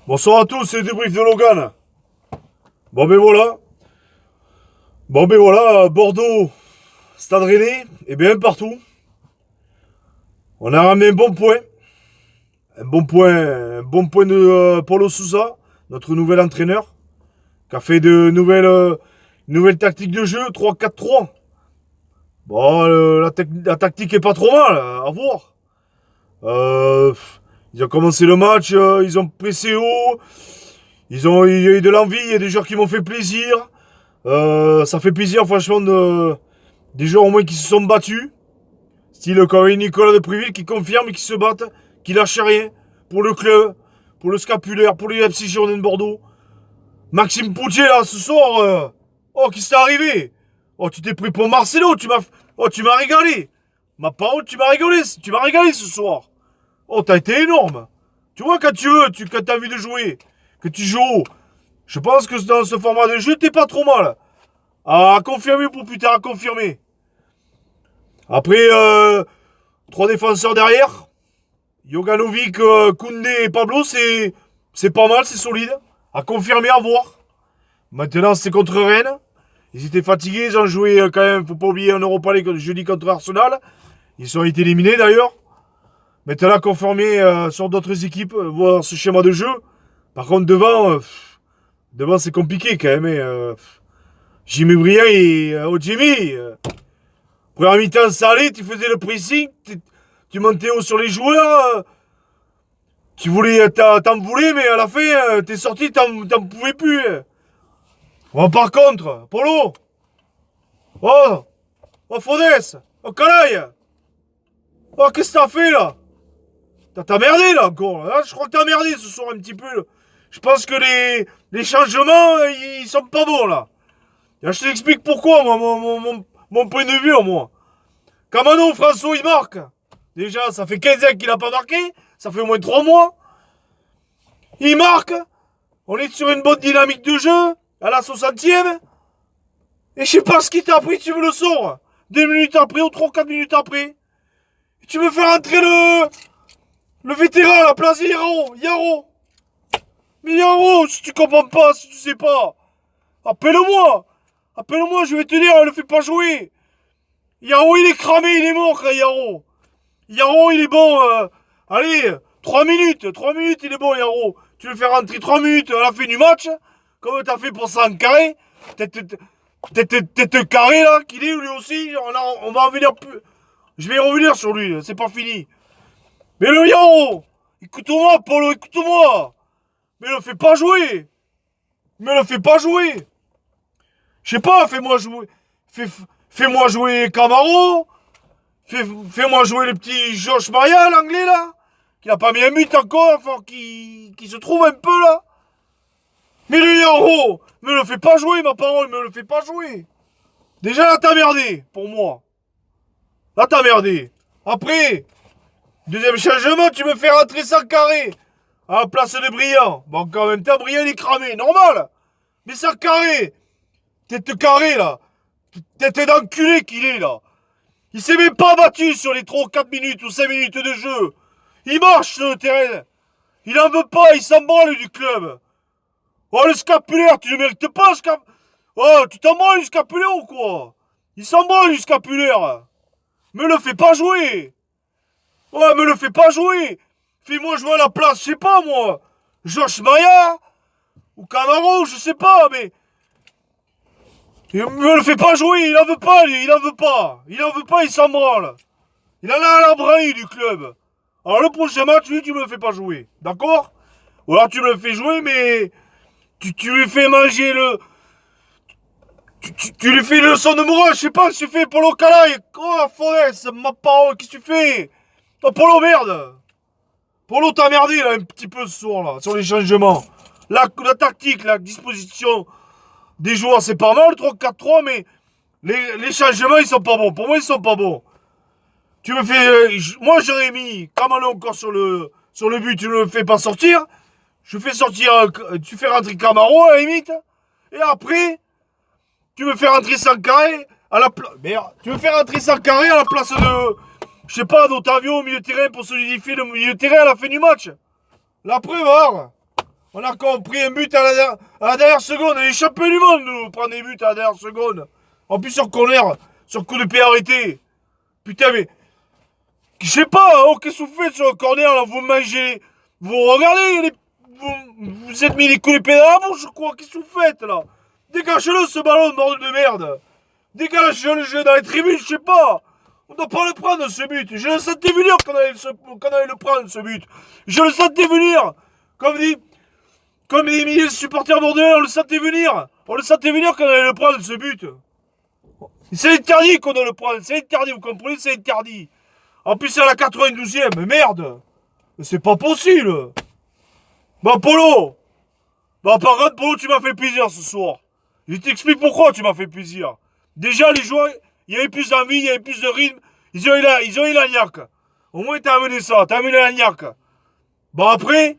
Bonsoir à tous, c'est le débrief de Logan. Bon ben voilà. Bon ben voilà, Bordeaux, Stade Rennais, et bien partout. On a ramené un bon point. Un bon point de Paulo Sousa, notre nouvel entraîneur, qui a fait de nouvelles tactiques de jeu, 3-4-3. Bon, la tactique est pas trop mal, à voir. Euh, Ils ont commencé le match, ils ont pressé haut, il y a eu de l'envie, il y a des joueurs qui m'ont fait plaisir. Ça fait plaisir, franchement, des joueurs au moins qui se sont battus. Style comme Nicolas de Préville qui confirme qu'ils se battent, qui lâchent rien pour le club, pour le scapulaire, pour les FC Girondins de Bordeaux. Maxime Poutier, là, ce soir, oh, qu'est-ce qui t'est arrivé? Oh, tu t'es pris pour Marcelo, tu m'as régalé. Ma parole, tu m'as régalé ce soir. Oh, t'as été énorme. Tu vois, quand tu veux, quand t'as envie de jouer, que tu joues haut, je pense que dans ce format de jeu, t'es pas trop mal. À confirmer pour plus tard, à confirmer. Après, trois défenseurs derrière. Joganovic, Koundé et Pablo, c'est pas mal, c'est solide. À confirmer, à voir. Maintenant, c'est contre Rennes. Ils étaient fatigués, ils ont joué quand même, faut pas oublier, en Europa League jeudi contre Arsenal. Ils ont été éliminés d'ailleurs. Maintenant, à confirmer sur d'autres équipes, voir ce schéma de jeu. Par contre, devant c'est compliqué quand même. Jimmy Briand et Jimmy. Première mi-temps, ça allait, tu faisais le pressing, tu montais haut sur les joueurs. T'en voulais, mais à la fin, t'es sorti, t'en pouvais plus. Oh, par contre, Polo. Oh, oh, Fodes. Oh, Canaille. Oh, qu'est-ce que t'as fait là? T'as merdé là encore. Là, je crois que t'as merdé ce soir un petit peu. Là. Je pense que les changements, ils sont pas bons là. Et je t'explique pourquoi, moi, mon point de vue, moi. Quand Manon François il marque, déjà ça fait 15 ans qu'il a pas marqué, ça fait au moins 3 mois. Il marque, on est sur une bonne dynamique de jeu, à la 60e. Et je sais pas ce qui t'a pris, tu me le sors. 2 minutes après ou 3-4 minutes après. Et tu me fais rentrer le vétéran à la place de Yaro. Mais Yaro, si tu comprends pas, si tu sais pas, appelle-moi. Appelle-moi, je vais te dire, le fais pas jouer. Yaro, il est cramé, il est mort, Yaro. Yaro, il est bon. Allez, 3 minutes. 3 minutes, il est bon, Yaro. Tu le fais rentrer 3 minutes à la fin du match, comme t'as fait pour Sankaré. Tête carré, là, qu'il est, lui aussi. On va en venir plus. Je vais revenir sur lui, c'est pas fini. Mais le Yaro, écoute-moi, Polo, écoute-moi. Mais le fais pas jouer. Je sais pas, fais-moi jouer. Fais-moi jouer Camaro. Fais-moi jouer le petit Josh Maria, l'anglais, là. Qui n'a pas mis un but encore, faut qu'il se trouve un peu, là. Mais le Yaro, me le fais pas jouer, ma parole, me le fais pas jouer. Déjà, là, t'as merdé, pour moi. Là, t'as merdé. Après, deuxième changement, tu me fais rentrer sans carré. À la place de Briand. Bon, en même temps, Briand, il est cramé, normal. Mais sans carré. Tête carrée, là. Tête d'enculé qu'il est, là. Il s'est même pas battu sur les 3 ou 4 minutes ou 5 minutes de jeu. Il marche sur le terrain. Il en veut pas, il s'en branle du club. Oh, le scapulaire, tu ne mérites pas, Oh, tu t'en branles du scapulaire ou quoi? Il s'en branle du scapulaire. Me le fais pas jouer. Ouais, me le fais pas jouer. Fais-moi jouer à la place, je sais pas, moi. Josh Maya ou Camaro, je sais pas, mais... Il me le fait pas jouer, il en veut pas, lui, il en veut pas. Il en veut pas, il s'en branle. Il en a à la braille du club. Alors le prochain match, lui, tu me le fais pas jouer. D'accord? Ou alors tu me le fais jouer, mais... Tu lui fais manger le... Tu lui fais une leçon de morale, je sais pas ce que tu fais, Polo Calaille. Oh, Forest, ma parole, qu'est-ce que tu fais? Oh, Polo, merde. Polo, t'as merdé, là, un petit peu ce soir, là, sur les changements. La tactique, la disposition des joueurs, c'est pas mal, le 3-4-3, mais les changements, ils sont pas bons. Pour moi, ils sont pas bons. Tu me fais... moi, j'aurais mis Kamalo encore sur le but, tu ne le fais pas sortir. Je fais sortir... tu fais rentrer Camaro, à la limite. Et après, tu me fais rentrer Sankaré à la place... Merde. Tu me fais rentrer Sankaré à la place de... Je sais pas, d'Otavio au milieu de terrain pour solidifier le milieu de terrain à la fin du match. La preuve, hein. On a compris un but à la dernière seconde. On est champions du monde, nous, prendre des buts à la dernière seconde. En plus, sur corner, sur coup de pied arrêté. Putain, mais. Je sais pas, oh, qu'est-ce que vous faites sur le corner, là? Vous mangez. Vous regardez, vous êtes mis les coups de pied dans la bouche, quoi? Qu'est-ce que vous faites, là? Dégagez-le, ce ballon, bordel de merde. Dégagez-le dans les tribunes, je sais pas. On doit pas le prendre, ce but. Je le sentais venir qu'on allait le prendre, ce but. Je le sentais venir. Comme des milliers de supporters bordelais, on le sentait venir. On le sentait venir qu'on allait le prendre, ce but. C'est interdit qu'on doit le prendre. C'est interdit, vous comprenez? C'est interdit. En plus, c'est à la 92e. Mais merde. C'est pas possible. Bah, Polo. Bah, par contre, Polo, tu m'as fait plaisir ce soir. Je t'explique pourquoi tu m'as fait plaisir. Déjà, les joueurs, il y avait plus d'envie, il y avait plus de rythme. Ils ont eu la niaque. Au moins, t'as amené ça. T'as amené la niaque. Bon, après,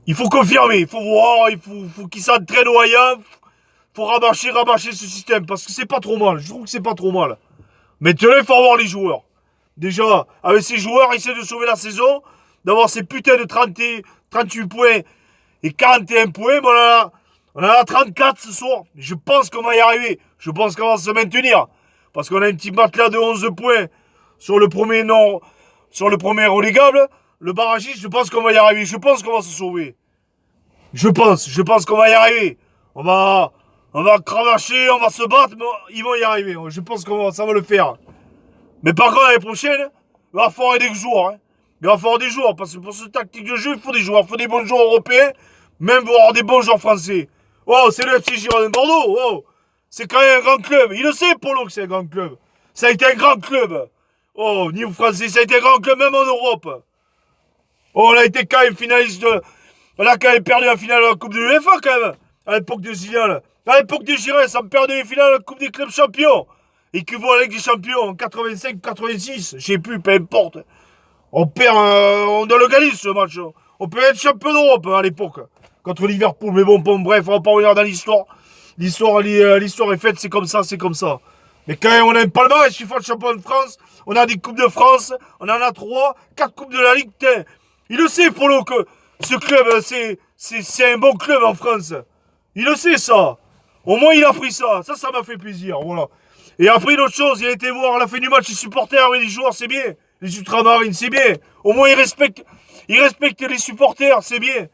il faut confirmer. Il faut voir. Il faut qu'ils s'entraînent au Hayam. Faut rabâcher ce système. Parce que c'est pas trop mal. Je trouve que c'est pas trop mal. Maintenant, il faut avoir les joueurs. Déjà, avec ces joueurs, essayer de sauver la saison. D'avoir ces putains de 38 points et 41 points. Bon, on en a 34 ce soir. Je pense qu'on va y arriver. Je pense qu'on va se maintenir. Parce qu'on a un petit matelas de 11 points sur le premier relégable. Le barragiste, je pense qu'on va y arriver. Je pense qu'on va se sauver. Je pense qu'on va y arriver. On va cravacher, on va se battre, mais ils vont y arriver. Je pense que ça va le faire. Mais par contre, l'année prochaine, il va falloir des joueurs. Hein. Il va falloir des joueurs. Parce que pour ce tactique de jeu, il faut des joueurs. Il faut des bons joueurs européens. Même voir des bons joueurs français. Oh, c'est le FC Girondins de Bordeaux. Oh, c'est quand même un grand club. Il le sait, Polo, que c'est un grand club. Ça a été un grand club. Oh, niveau français, ça a été un grand club, même en Europe. Oh, on a été quand même finaliste de... On a quand même perdu la finale de la Coupe de l'UEFA, quand même. À l'époque de Zidane. À l'époque de Giresse, on perdait les finales de la Coupe des clubs champions. Et que vous, avec des champions en 85 86, je sais plus, peu importe. On perd, on doit le gagner, ce match. On peut être champion d'Europe, à l'époque. Contre Liverpool. Mais bon, bref, on va pas revenir dans l'histoire. L'histoire est faite, c'est comme ça, c'est comme ça. Mais quand même, on a un palmarès, je suis champion de France. On a des Coupes de France. On en a 4 Coupes de la Ligue. Putain. Il le sait, Polo, que ce club, c'est un bon club en France. Il le sait, ça. Au moins, il a pris ça. Ça m'a fait plaisir, voilà. Et après, une autre chose, il a été voir à la fin du match les supporters et les joueurs, c'est bien. Les ultramarines, c'est bien. Au moins, il respecte les supporters, c'est bien.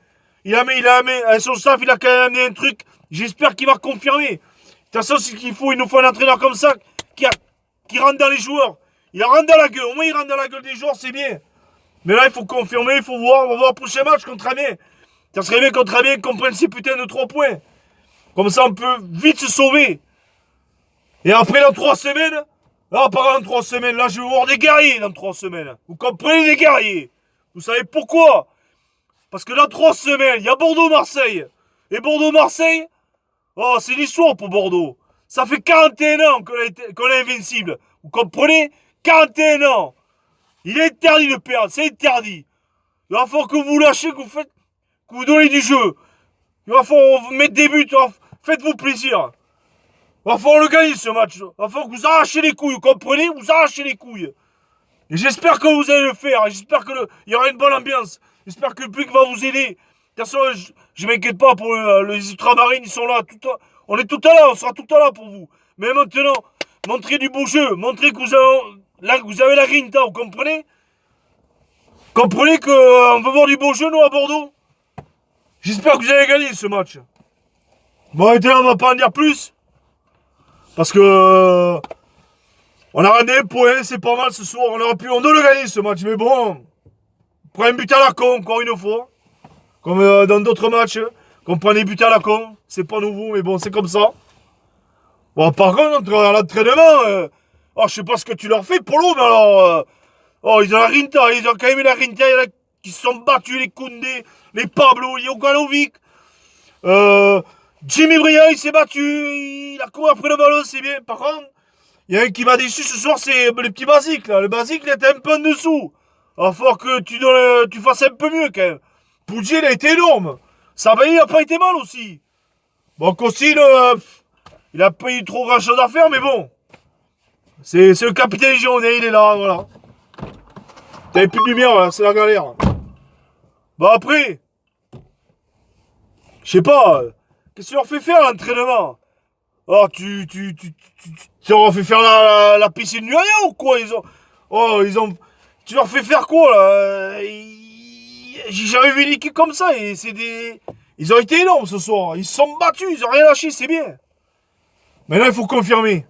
À son staff, il a quand même amené un truc. J'espère qu'il va confirmer. De toute façon, il nous faut un entraîneur comme ça qui rentre dans les joueurs. Il rentre dans la gueule. Au moins, il rentre dans la gueule des joueurs, c'est bien. Mais là, il faut confirmer, il faut voir. On va voir le prochain match contre Amiens. Ça serait bien contre Amiens qu'on prenne ces putains de 3 points. Comme ça, on peut vite se sauver. Et après, dans 3 semaines, là, par dans 3 semaines, là, je vais voir des guerriers dans 3 semaines. Vous comprenez, des guerriers? Vous savez pourquoi? Parce que dans 3 semaines, il y a Bordeaux-Marseille. Et Bordeaux-Marseille, oh, c'est l'histoire pour Bordeaux. Ça fait 41 ans qu'on est invincible. Vous comprenez? 41 ans. Il est interdit de perdre, c'est interdit. Il va falloir que vous lâchez, que vous donnez du jeu. Il va falloir mettre des buts, faites-vous plaisir. Il va falloir le gagner, ce match. Il va falloir que vous arrachez les couilles, vous comprenez? Vous arrachez les couilles. Et j'espère que vous allez le faire. J'espère qu'il y aura une bonne ambiance. J'espère que le public va vous aider. De toute façon, je m'inquiète pas pour les ultramarines, ils sont là. On est tout à l'heure, on sera tout à l'heure pour vous. Mais maintenant, montrez du beau jeu. Montrez que vous avez la grinta, vous comprenez? Comprenez qu'on veut voir du beau jeu, nous, à Bordeaux? J'espère que vous allez gagner ce match. Bon, maintenant, on va pas en dire plus. Parce que on a ramené un point, c'est pas mal ce soir. On doit le gagner ce match, mais bon. On prend un but à la con, encore une fois. Comme dans d'autres matchs. Qu'on prend des buts à la con. C'est pas nouveau, mais bon, c'est comme ça. Bon, par contre, à l'entraînement, je sais pas ce que tu leur fais, Polo, mais alors. Ils ont la rinta, ils ont quand même la rinta. Il y en a qui se sont battus, les Koundé, les Pablo, Jokanovic. Jimmy Briand, il s'est battu, il a couru après le ballon, c'est bien. Par contre, il y a un qui m'a déçu ce soir, c'est le petit Basique, là. Le Basique, il était un peu en dessous. Il va falloir que tu fasses un peu mieux, quand même. Poudjier, il a été énorme. Sabay, il a pas été mal aussi. Bon, Costil, il a pas eu trop grand chose à faire, mais bon. C'est le capitaine Girondin, il est là, voilà. T'avais plus de lumière, là, c'est la galère. Bon, après, Je sais pas. Qu'est-ce que tu leur fais faire l'entraînement? Oh, tu leur fais faire la piscine du Haya ou quoi? Tu leur fais faire quoi là? J'ai jamais vu une équipe comme ça. Et c'est des. Ils ont été énormes ce soir. Ils se sont battus, ils ont rien lâché, c'est bien. Maintenant, il faut confirmer.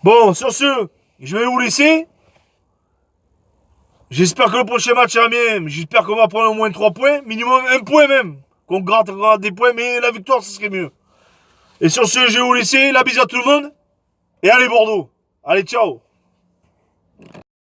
Bon, sur ce, je vais vous laisser. J'espère que le prochain match est bien. J'espère qu'on va prendre au moins 3 points. Minimum un point même. Qu'on gratte des points, mais la victoire, ce serait mieux. Et sur ce, je vais vous laisser. La bise à tout le monde. Et allez, Bordeaux. Allez, ciao.